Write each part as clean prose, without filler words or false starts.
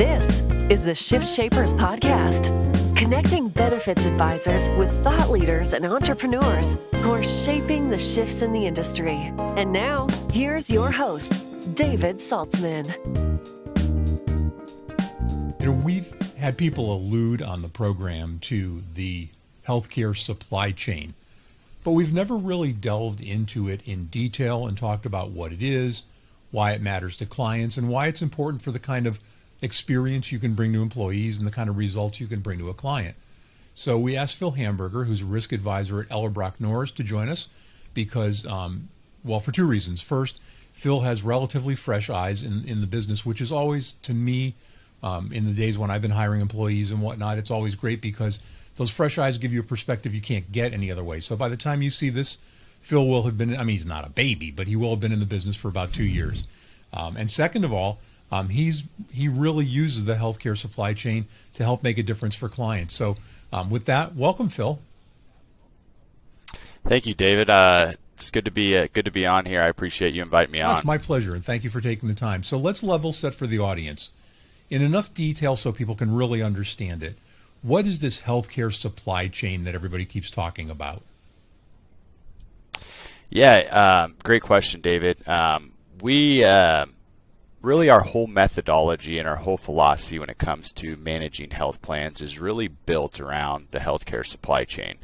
This is the Shift Shapers Podcast, connecting benefits advisors with thought leaders and entrepreneurs who are shaping the shifts in the industry. And now, here's your host, David Saltzman. You know, we've had people allude on the program to the healthcare supply chain, but we've never really delved into it in detail and talked about what it is, why it matters to clients, and why it's important for the kind of experience you can bring to employees and the kind of results you can bring to a client. So we asked Phil Hamburger, who's a risk advisor at Ellerbrock-Norris, to join us because, for two reasons. First, Phil has relatively fresh eyes in the business, which is always, to me, in the days when I've been hiring employees and whatnot, it's always great because those fresh eyes give you a perspective you can't get any other way. So by the time you see this, Phil will have been, he's not a baby, but he will have been in the business for about 2 years. And second of all, he really uses the healthcare supply chain to help make a difference for clients. So with that, welcome, Phil. Thank you, David. It's good to be on here. I appreciate you inviting me on. It's my pleasure, and thank you for taking the time. So let's level set for the audience in enough detail so people can really understand it. What is this healthcare supply chain that everybody keeps talking about? Yeah, great question, David. We really, our whole methodology and our whole philosophy when it comes to managing health plans is really built around the healthcare supply chain.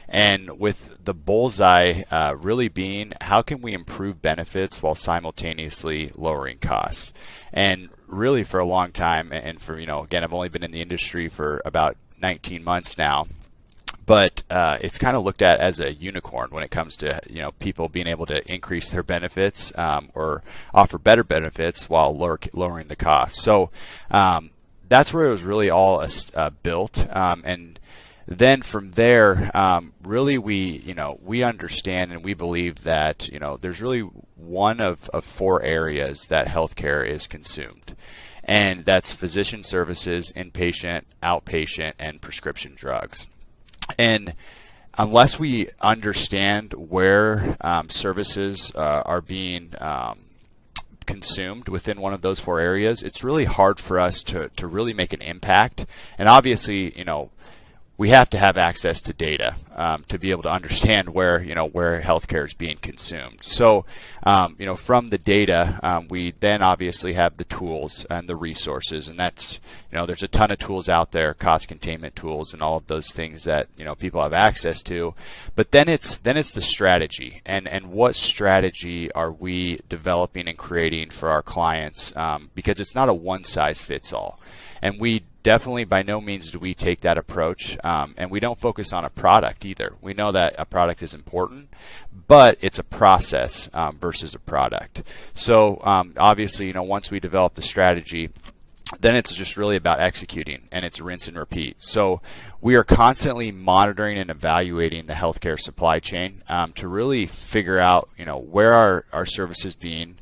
And with the bullseye really being, how can we improve benefits while simultaneously lowering costs? And really for a long time, and for, again, I've only been in the industry for about 19 months now, but it's kind of looked at as a unicorn when it comes to people being able to increase their benefits or offer better benefits while lowering the cost. So that's where it was really all built, and then from there, really we understand and we believe that there's really one of 4 areas that healthcare is consumed, and that's physician services, inpatient, outpatient, and prescription drugs. And unless we understand where services are being consumed within one of those 4 areas, it's really hard for us to really make an impact. And obviously, we have to have access to data to be able to understand where healthcare is being consumed. So, from the data, we then obviously have the tools and the resources, and that's there's a ton of tools out there, cost containment tools, and all of those things that people have access to. But then it's the strategy, and what strategy are we developing and creating for our clients? Because it's not a one size fits all, and we definitely by no means do we take that approach, and we don't focus on a product either. We know that a product is important, but it's a process versus a product. So obviously, once we develop the strategy, then it's just really about executing, and it's rinse and repeat. So we are constantly monitoring and evaluating the healthcare supply chain to really figure out where are our services being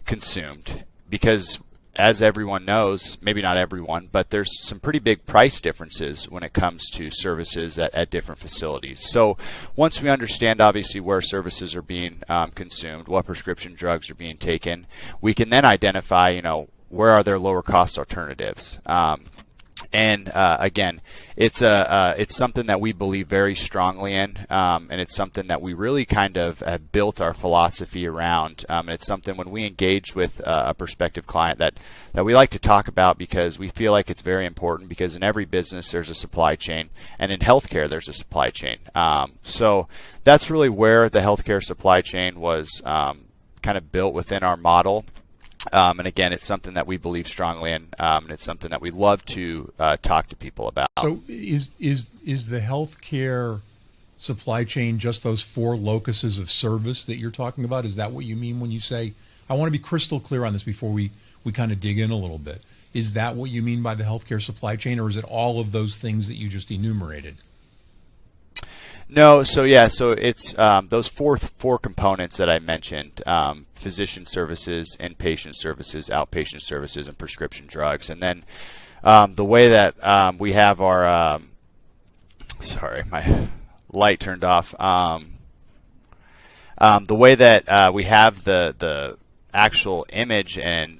consumed, because as everyone knows, maybe not everyone, but there's some pretty big price differences when it comes to services at different facilities. So once we understand obviously where services are being consumed, what prescription drugs are being taken, we can then identify, where are there lower cost alternatives. And again, it's something that we believe very strongly in, and it's something that we really kind of have built our philosophy around. And it's something when we engage with a prospective client that we like to talk about, because we feel like it's very important, because in every business there's a supply chain, and in healthcare there's a supply chain. So that's really where the healthcare supply chain was kind of built within our model. And again, it's something that we believe strongly in, and it's something that we love to talk to people about. So is the healthcare supply chain just those 4 locuses of service that you're talking about? Is that what you mean when you say, I want to be crystal clear on this before we kind of dig in a little bit. Is that what you mean by the healthcare supply chain, or is it all of those things that you just enumerated? No, so it's those four components that I mentioned: physician services, inpatient services, outpatient services, and prescription drugs. And then the way that we have our sorry, my light turned off. The way that we have the actual image and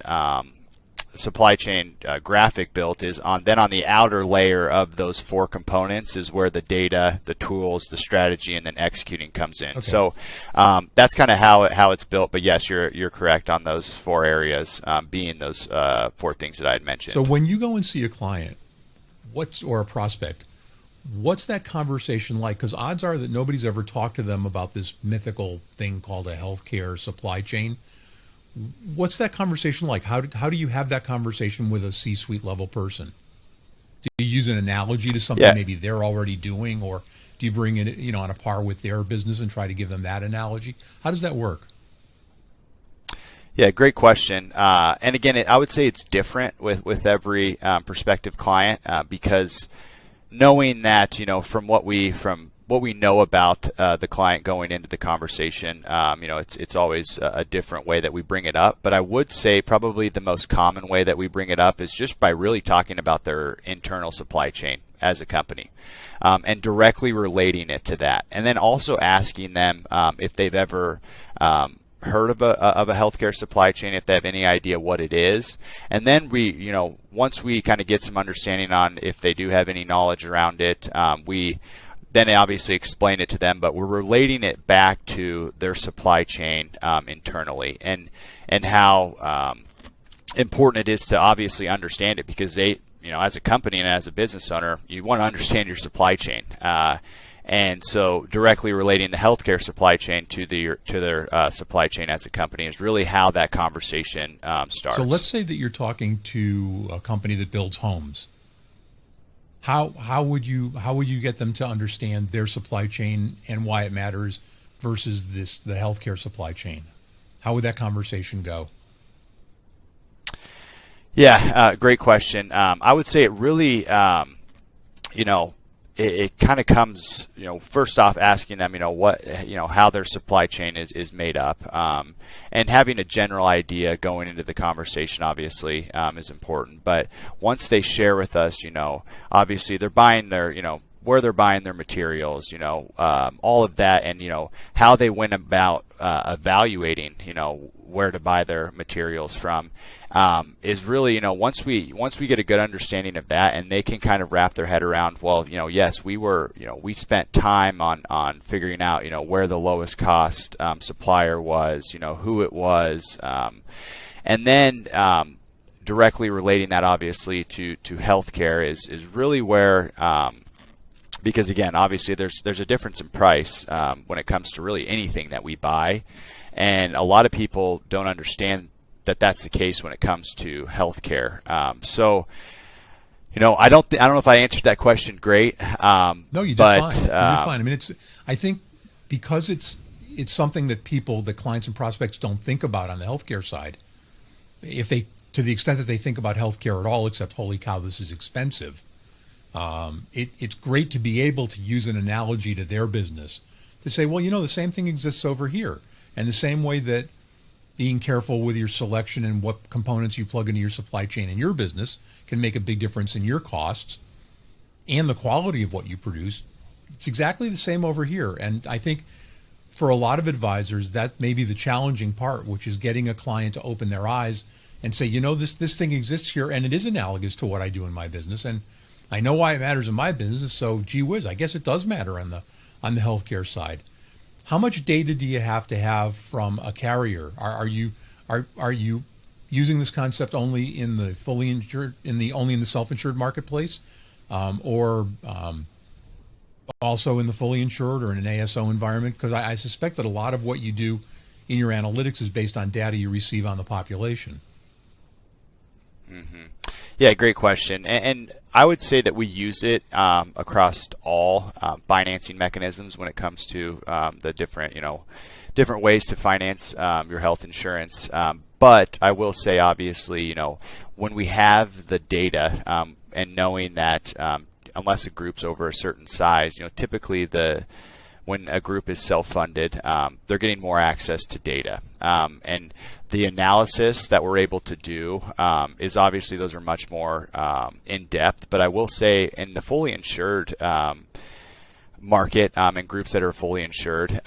supply chain graphic built is on the outer layer of those 4 components is where the data, the tools, the strategy, and then executing comes in. Okay. So that's kind of how it's built. But yes, you're correct on those 4 areas, being those 4 things that I had mentioned. So when you go and see a client, or a prospect, what's that conversation like? Because odds are that nobody's ever talked to them about this mythical thing called a healthcare supply chain. What's that conversation like? How do you have that conversation with a C-suite level person? Do you use an analogy to something maybe they're already doing, or do you bring it, on a par with their business and try to give them that analogy? How does that work? Yeah, great question. And again, I would say it's different with every prospective client because knowing that, from what we know about the client going into the conversation, it's always a different way that we bring it up. But I would say probably the most common way that we bring it up is just by really talking about their internal supply chain as a company, and directly relating it to that. And then also asking them if they've ever heard of a healthcare supply chain, if they have any idea what it is. And then we, once we kind of get some understanding on if they do have any knowledge around it, we then obviously explain it to them, but we're relating it back to their supply chain internally, and how important it is to obviously understand it, because they, as a company and as a business owner, you want to understand your supply chain. And so directly relating the healthcare supply chain to their supply chain as a company is really how that conversation starts. So let's say that you're talking to a company that builds homes. How would you get them to understand their supply chain and why it matters versus the healthcare supply chain? How would that conversation go? Yeah, great question. I would say it really, it kind of comes, first off asking them, how their supply chain is made up, and having a general idea going into the conversation obviously is important. But once they share with us, obviously they're buying their, where they're buying their materials, all of that, and how they went about evaluating, where to buy their materials from, is really, once we get a good understanding of that, and they can kind of wrap their head around, well, yes, we spent time on figuring out, where the lowest cost supplier was, who it was, and then directly relating that obviously to healthcare is really where, because again, obviously there's a difference in price when it comes to really anything that we buy, and a lot of people don't understand that that's the case when it comes to healthcare. So, I don't know if I answered that question great. No, you did fine. You did fine. I mean, I think because it's something that clients and prospects don't think about on the healthcare side. To the extent that they think about healthcare at all, except holy cow, this is expensive. It's great to be able to use an analogy to their business to say, well, the same thing exists over here. And the same way that being careful with your selection and what components you plug into your supply chain in your business can make a big difference in your costs and the quality of what you produce, it's exactly the same over here. And I think for a lot of advisors, that may be the challenging part, which is getting a client to open their eyes and say, this thing exists here, and it is analogous to what I do in my business, and I know why it matters in my business, so gee whiz, I guess it does matter on the healthcare side. How much data do you have to have from a carrier? Are you using this concept only in the fully insured, only in the self-insured marketplace, or also in the fully insured or in an ASO environment? Because I suspect that a lot of what you do in your analytics is based on data you receive on the population. Mm-hmm. Yeah, great question. And I would say that we use it across all financing mechanisms when it comes to the different ways to finance your health insurance. But I will say, obviously, when we have the data and knowing that unless a group's over a certain size, typically when a group is self-funded, they're getting more access to data. And the analysis that we're able to do is obviously those are much more in depth. But I will say in the fully insured market and groups that are fully insured,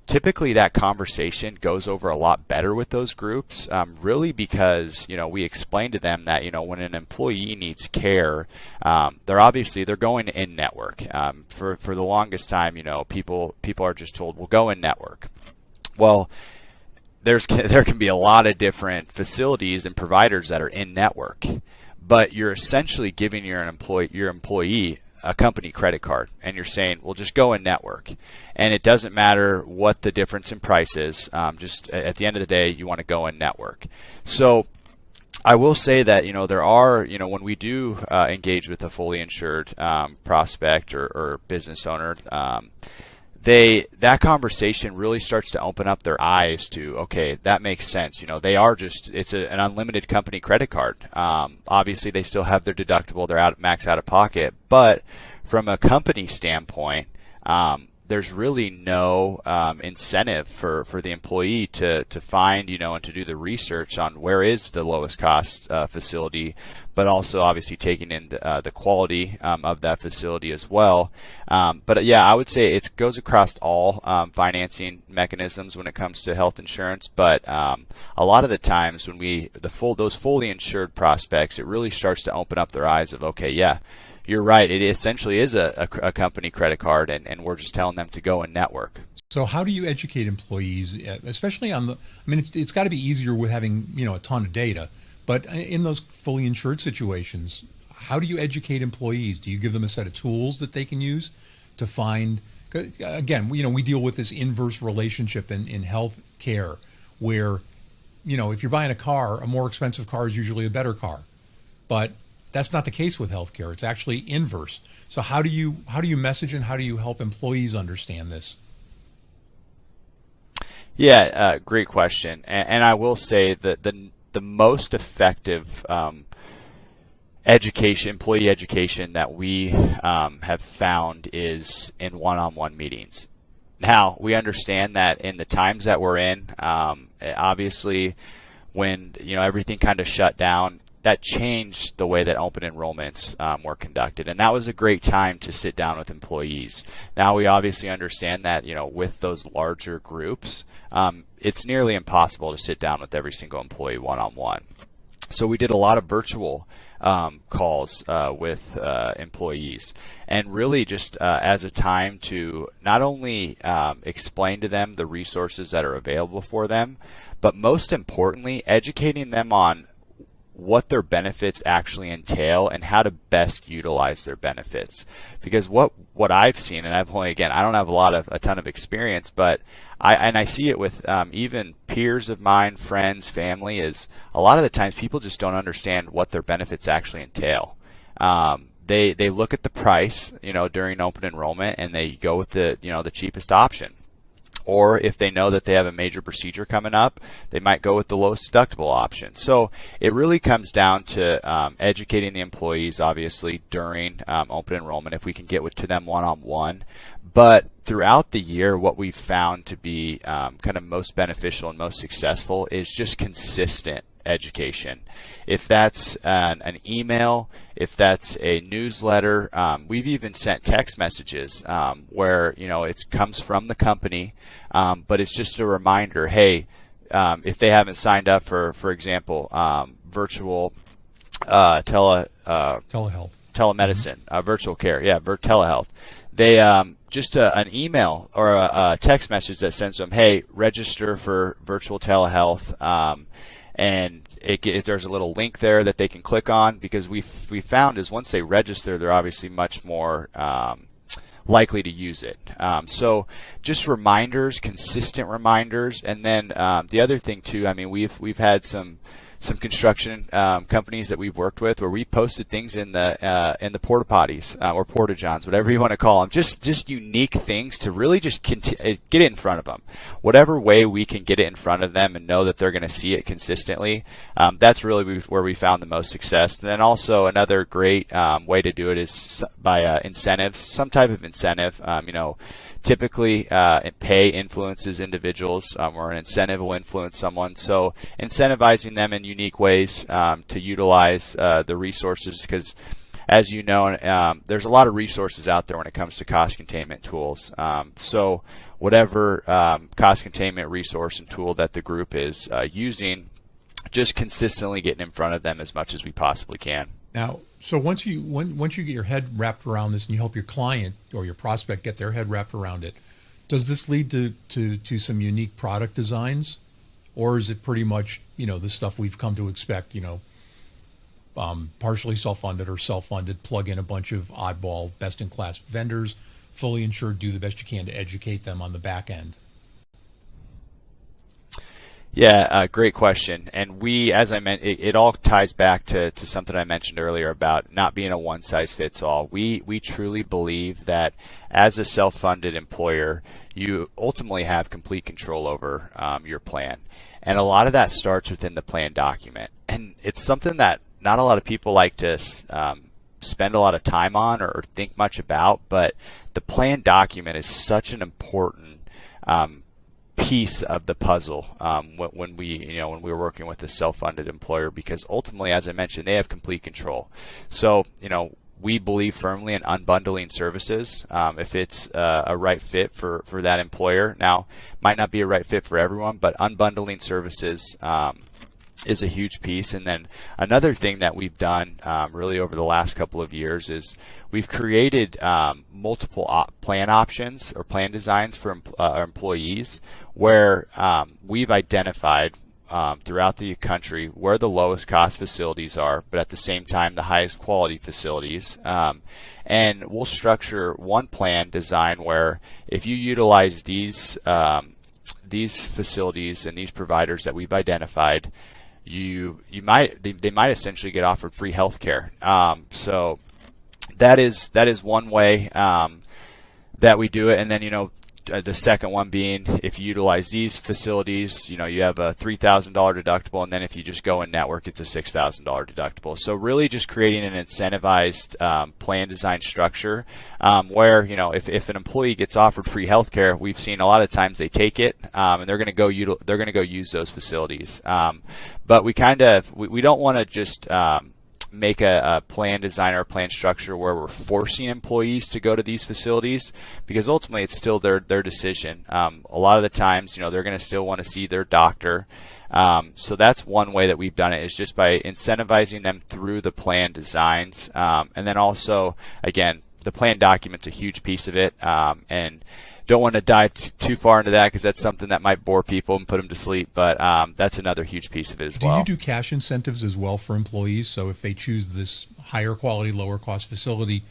typically that conversation goes over a lot better with those groups, really because, we explain to them that, when an employee needs care, they're going in network. For the longest time, people are just told, well, go in network. Well, there can be a lot of different facilities and providers that are in network, but you're essentially giving your employee a company credit card, and you're saying, well, just go in network, and it doesn't matter what the difference in price is. Just at the end of the day, you want to go in network. So I will say that there are, when we do engage with a fully insured prospect or business owner, that conversation really starts to open up their eyes to, okay, that makes sense. It's an unlimited company credit card. Obviously they still have their deductible, they're max out of pocket, but from a company standpoint, there's really no incentive for the employee to find, and to do the research on where is the lowest cost facility, but also obviously taking in the quality of that facility as well. But yeah, I would say it goes across all financing mechanisms when it comes to health insurance. But a lot of the times when those fully insured prospects, it really starts to open up their eyes of, okay, yeah, you're right. It essentially is a company credit card, and we're just telling them to go and network. So how do you educate employees, especially it's got to be easier with having, a ton of data, but in those fully insured situations, how do you educate employees? Do you give them a set of tools that they can use to find, again, we deal with this inverse relationship in health care where, if you're buying a car, a more expensive car is usually a better car, but that's not the case with healthcare. It's actually inverse. So how do you message and how do you help employees understand this? Yeah, great question. And I will say that the most effective employee education that we have found is in one-on-one meetings. Now, we understand that in the times that we're in, obviously when everything kind of shut down, that changed the way that open enrollments were conducted, and that was a great time to sit down with employees. Now we obviously understand that with those larger groups, it's nearly impossible to sit down with every single employee one-on-one. So we did a lot of virtual calls with employees, and really just as a time to not only explain to them the resources that are available for them, but most importantly, educating them on what their benefits actually entail and how to best utilize their benefits. Because what I've seen, and I don't have a ton of experience, but I see it with even peers of mine, friends, family, is a lot of the times people just don't understand what their benefits actually entail. They look at the price, during open enrollment, and they go with the cheapest option. Or if they know that they have a major procedure coming up, they might go with the lowest deductible option. So it really comes down to educating the employees, obviously, during open enrollment, if we can get to them one-on-one. But throughout the year, what we've found to be kind of most beneficial and most successful is just consistent education. If that's an email, if that's a newsletter, we've even sent text messages where it comes from the company, but it's just a reminder. Hey, if they haven't signed up for example, virtual telemedicine, virtual care, telehealth, they just an email or a text message that sends them, hey, register for virtual telehealth. And there's a little link there that they can click on, because we found is once they register, they're obviously much more likely to use it. So just reminders, consistent reminders, and then the other thing too. We've had some construction companies that we've worked with where we posted things in the porta potties or porta johns, whatever you want to call them, just unique things to really just get it in front of them. Whatever way we can get it in front of them and know that they're going to see it consistently, that's really where we found the most success. And then also another great way to do it is by incentives, some type of incentive. Typically, pay influences individuals, or an incentive will influence someone. So incentivizing them in unique ways to utilize the resources, because as you know, there's a lot of resources out there when it comes to cost containment tools. So whatever cost containment resource and tool that the group is using, just consistently getting in front of them as much as we possibly can. Now, so once you get your head wrapped around this and you help your client or your prospect get their head wrapped around it, does this lead to some unique product designs, or is it pretty much, the stuff we've come to expect, partially self-funded or self-funded, plug in a bunch of oddball best-in-class vendors, fully insured, do the best you can to educate them on the back end? Yeah, great question. And we, as I meant, it all ties back to something I mentioned earlier about not being a one-size-fits-all. We truly believe that as a self-funded employer, you ultimately have complete control over your plan. And a lot of that starts within the plan document. And it's something that not a lot of people like to spend a lot of time on or think much about, but the plan document is such an important piece of the puzzle when we're working with a self-funded employer, because ultimately, as I mentioned, they have complete control. So we believe firmly in unbundling services if it's a right fit for that employer. Now, might not be a right fit for everyone, but unbundling services is a huge piece. And then another thing that we've done really over the last couple of years is we've created multiple plan options or plan designs for our employees, where we've identified throughout the country where the lowest cost facilities are, but at the same time the highest quality facilities. And we'll structure one plan design where if you utilize these facilities and these providers that we've identified, they might essentially get offered free health care. So that is one way that we do it. And then the second one being, if you utilize these facilities, you have a $3,000 deductible, and then if you just go in network, it's a $6,000 deductible. So really just creating an incentivized plan design structure where if an employee gets offered free healthcare, we've seen a lot of times they take it and they're going to go use those facilities. But we don't want to just make a plan design or a plan structure where we're forcing employees to go to these facilities, because ultimately it's still their decision. A lot of the times, they're going to still want to see their doctor. So that's one way that we've done it, is just by incentivizing them through the plan designs. And then also, again, the plan document's a huge piece of it. And don't want to dive too far into that because that's something that might bore people and put them to sleep, but that's another huge piece of it as well. Do you do cash incentives as well for employees? So if they choose this higher quality, lower cost facility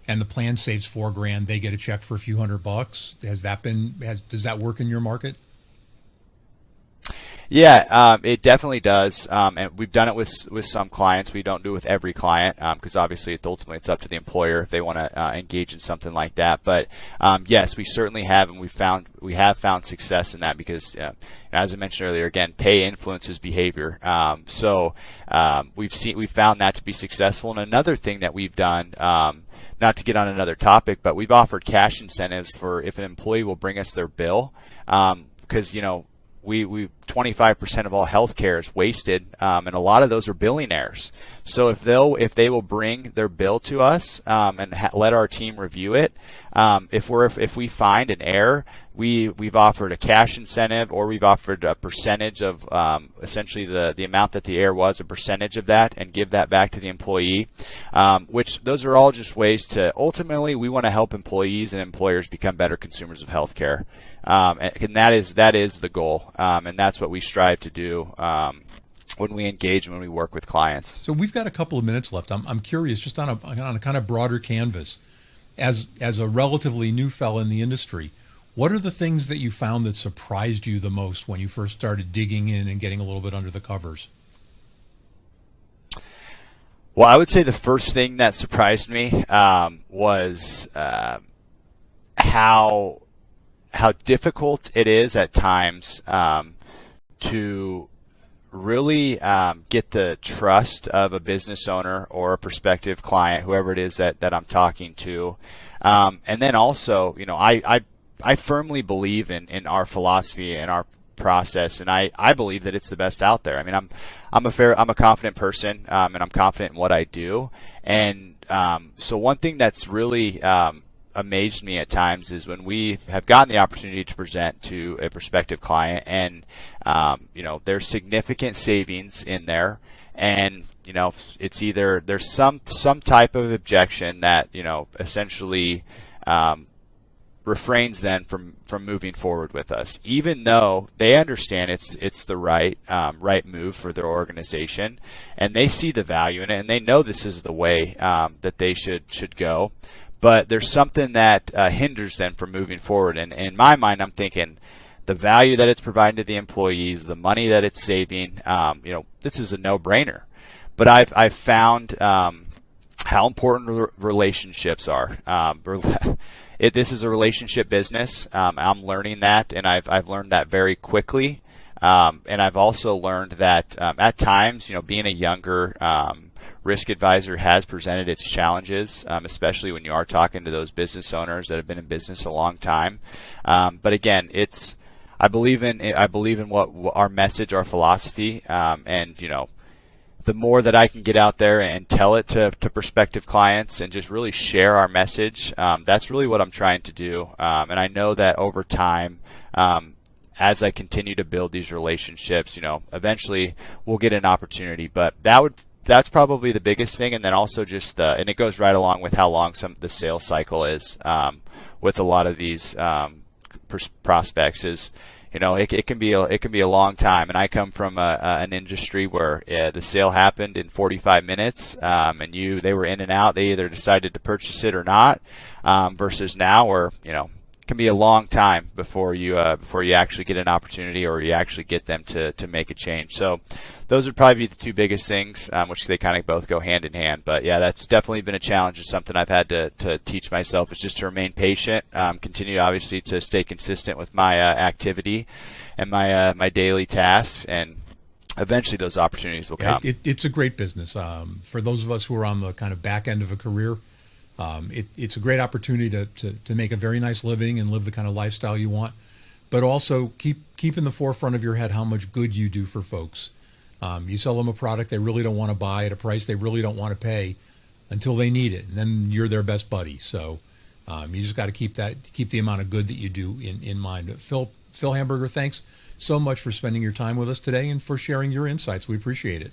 and the plan saves $4,000, they get a check for a few $100? Does that work in your market? Yeah, it definitely does, and we've done it with some clients. We don't do it with every client because obviously ultimately it's up to the employer if they want to engage in something like that. But yes, we certainly have, and we have found success in that because, as I mentioned earlier, again, pay influences behavior. So we've found that to be successful. And another thing that we've done, not to get on another topic, but we've offered cash incentives for if an employee will bring us their bill, because we 25% of all healthcare is wasted, and a lot of those are billing errors. So if they will bring their bill to us and let our team review it, if we find an error, we've offered a cash incentive, or we've offered a percentage of essentially the amount that the error was, a percentage of that, and give that back to the employee. Which those are all just ways to ultimately we want to help employees and employers become better consumers of healthcare, and that is the goal, and that's what we strive to do when we engage and when we work with clients. So we've got a couple of minutes left. I'm curious, just on a kind of broader canvas, as a relatively new fella in the industry, what are the things that you found that surprised you the most when you first started digging in and getting a little bit under the covers? Well, I would say the first thing that surprised me was how difficult it is at times to really get the trust of a business owner or a prospective client, whoever it is that I'm talking to. And then also, I firmly believe in our philosophy and our process, and I believe that it's the best out there. I mean, I'm a confident person, and I'm confident in what I do. And So one thing that's really amazed me at times is when we have gotten the opportunity to present to a prospective client, and there's significant savings in there, and it's either there's some type of objection that essentially refrains them from moving forward with us, even though they understand it's the right move for their organization, and they see the value in it, and they know this is the way that they should go. But there's something that hinders them from moving forward. And in my mind, I'm thinking the value that it's providing to the employees, the money that it's saving, this is a no-brainer. But I've found how important relationships are. This is a relationship business. I'm learning that, and I've learned that very quickly. And I've also learned that at times, being a younger risk advisor has presented its challenges, especially when you are talking to those business owners that have been in business a long time. But again, I believe in what our message, our philosophy, and the more that I can get out there and tell it to prospective clients and just really share our message, that's really what I'm trying to do. And I know that over time, as I continue to build these relationships, eventually we'll get an opportunity. But that's probably the biggest thing. And then also just and it goes right along with how long the sales cycle is with a lot of these prospects is, it can be a long time. And I come from an industry where the sale happened in 45 minutes, and they were in and out. They either decided to purchase it or not, versus now where can be a long time before you actually get an opportunity or you actually get them to make a change. So those would probably be the two biggest things, which they kind of both go hand in hand. But yeah, that's definitely been a challenge. It's something I've had to teach myself, is just to remain patient, continue obviously to stay consistent with my activity and my daily tasks, and eventually those opportunities will come. It's a great business. For those of us who are on the kind of back end of a career, it's a great opportunity to make a very nice living and live the kind of lifestyle you want, but also keep in the forefront of your head how much good you do for folks. You sell them a product they really don't want to buy at a price they really don't want to pay until they need it, and then you're their best buddy. So you just got to keep the amount of good that you do in mind. Phil Hamburger, thanks so much for spending your time with us today and for sharing your insights. We appreciate it.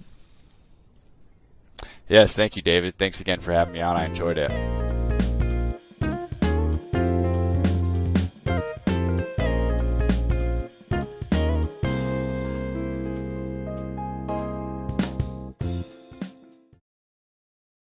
Yes, thank you, David. Thanks again for having me on. I enjoyed it.